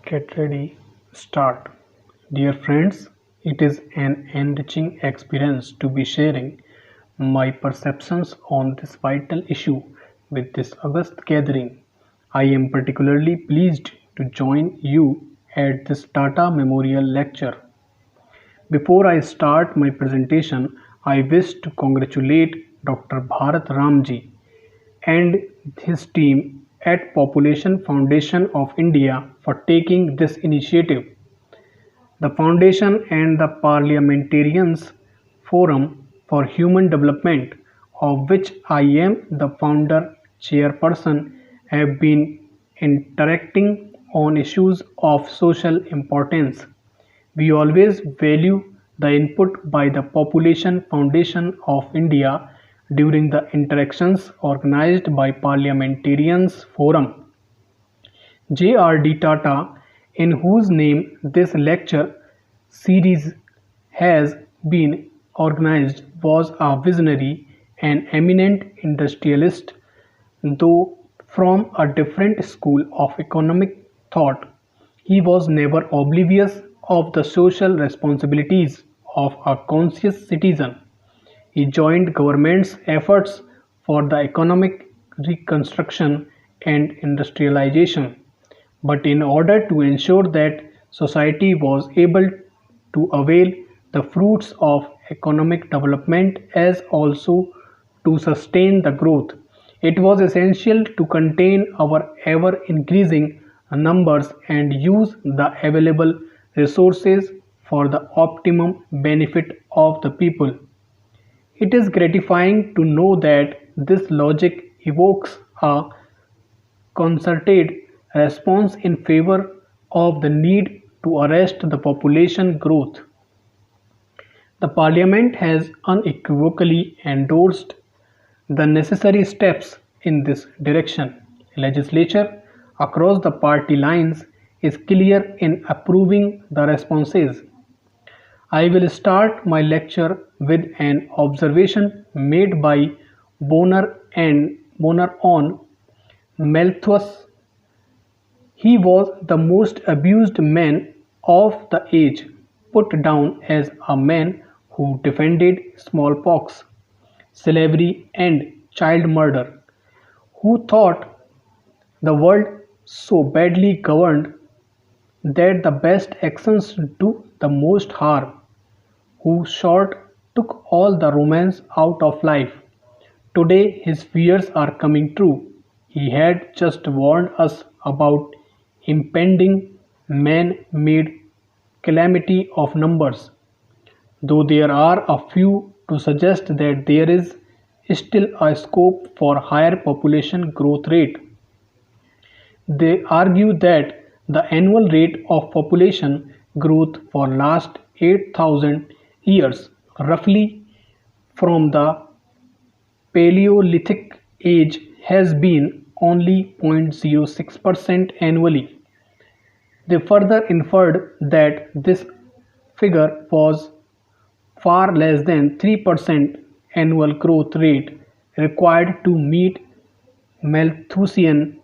Get ready, start. Dear friends, it is an enriching experience to be sharing my perceptions on this vital issue with this august gathering. I am particularly pleased to join you at this Tata Memorial Lecture. Before I start my presentation, I wish to congratulate Dr. Bharat Ramji and his team at Population Foundation of India for taking this initiative. The Foundation and the Parliamentarians Forum for Human Development, of which I am the founder chairperson, have been interacting on issues of social importance. We always value the input by the Population Foundation of India during the interactions organized by Parliamentarians Forum. J.R.D. Tata, in whose name this lecture series has been organized, was a visionary and eminent industrialist, though from a different school of economic thought. He was never oblivious of the social responsibilities of a conscious citizen. He joined government's efforts for the economic reconstruction and industrialization. But in order to ensure that society was able to avail the fruits of economic development as also to sustain the growth, it was essential to contain our ever increasing numbers and use the available resources for the optimum benefit of the people. It is gratifying to know that this logic evokes a concerted response in favor of the need to arrest the population growth. The Parliament has unequivocally endorsed the necessary steps in this direction. Legislature across the party lines is clear in approving the responses. I will start my lecture with an observation made by Bonner on Malthus. He was the most abused man of the age, put down as a man who defended smallpox, slavery, and child murder, who thought the world so badly governed that the best actions do the most harm, who short took all the romance out of life. Today his fears are coming true. He had just warned us about impending man-made calamity of numbers, though there are a few to suggest that there is still a scope for higher population growth rate. They argue that the annual rate of population growth for last 8,000 years, roughly from the Paleolithic age, has been only 0.06% annually. They further inferred that this figure was far less than 3% annual growth rate required to meet Malthusian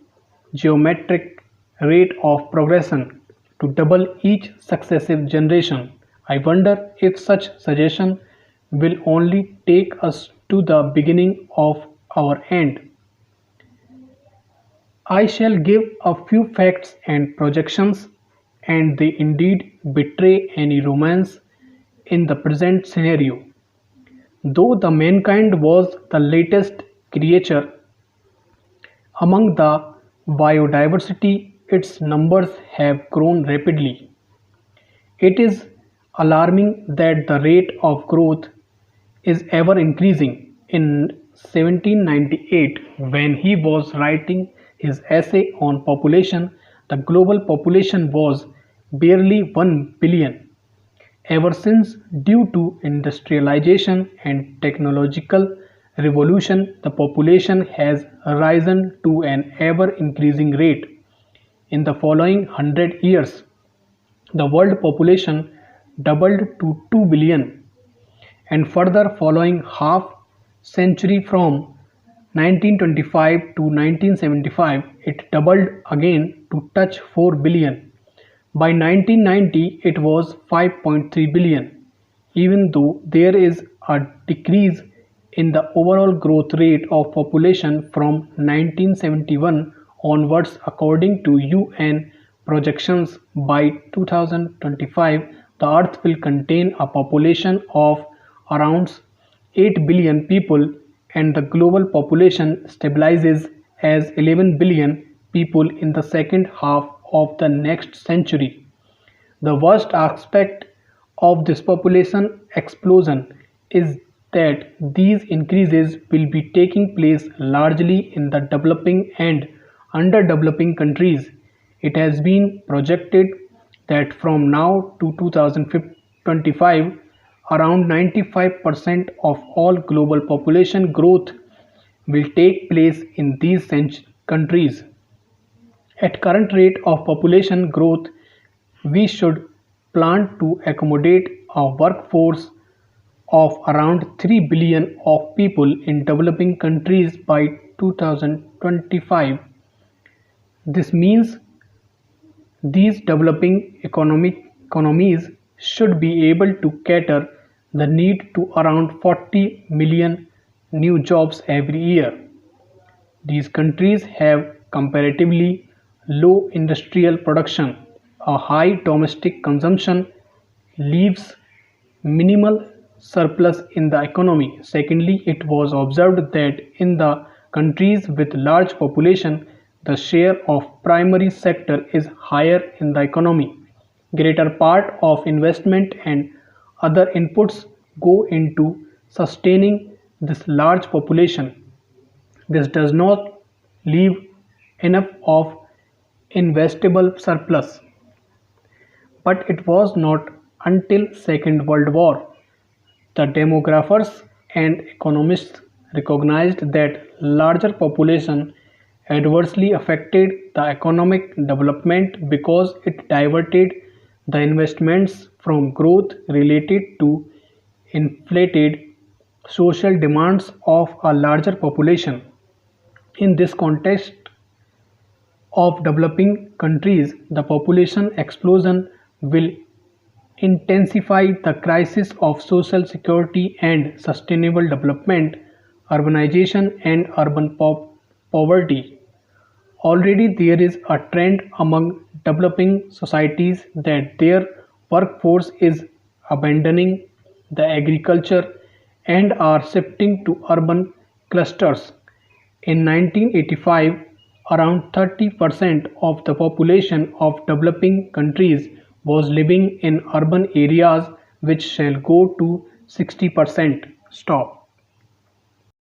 geometric rate of progression to double each successive generation. I wonder if such suggestion will only take us to the beginning of our end. I shall give a few facts and projections, and they indeed betray any romance in the present scenario. Though the mankind was the latest creature among the biodiversity, its numbers have grown rapidly. It is alarming that the rate of growth is ever increasing. In 1798, when he was writing his essay on population, the global population was barely 1 billion. Ever since, due to industrialization and technological revolution, the population has risen to an ever increasing rate. In the following 100 years, the world population doubled to 2 billion, and further following half century from 1925 to 1975, it doubled again to touch 4 billion. By 1990 it was 5.3 billion. Even though there is a decrease in the overall growth rate of population from 1971 onwards according to UN projections, by 2025 the earth will contain a population of around 8 billion people and the global population stabilizes as 11 billion people in the second half of the next century. The worst aspect of this population explosion is that these increases will be taking place largely in the developing and underdeveloping countries. It has been projected that from now to 2025, around 95% of all global population growth will take place in these countries. At current rate of population growth, we should plan to accommodate a workforce of around 3 billion of people in developing countries by 2025. This means these developing economies should be able to cater the need to around 40 million new jobs every year. These countries have comparatively low industrial production, a high domestic consumption, leaves minimal surplus in the economy. Secondly, it was observed that in the countries with large population, the share of primary sector is higher in the economy. Greater part of investment and other inputs go into sustaining this large population. This does not leave enough of investable surplus. But it was not until Second World War the demographers and economists recognized that larger population adversely affected the economic development because it diverted the investments from growth related to inflated social demands of a larger population. In this context of developing countries, the population explosion will intensify the crisis of social security and sustainable development, urbanization and urban poverty. Already there is a trend among developing societies that their workforce is abandoning the agriculture and are shifting to urban clusters. In 1985, around 30% of the population of developing countries was living in urban areas which shall go to 60%. Stop.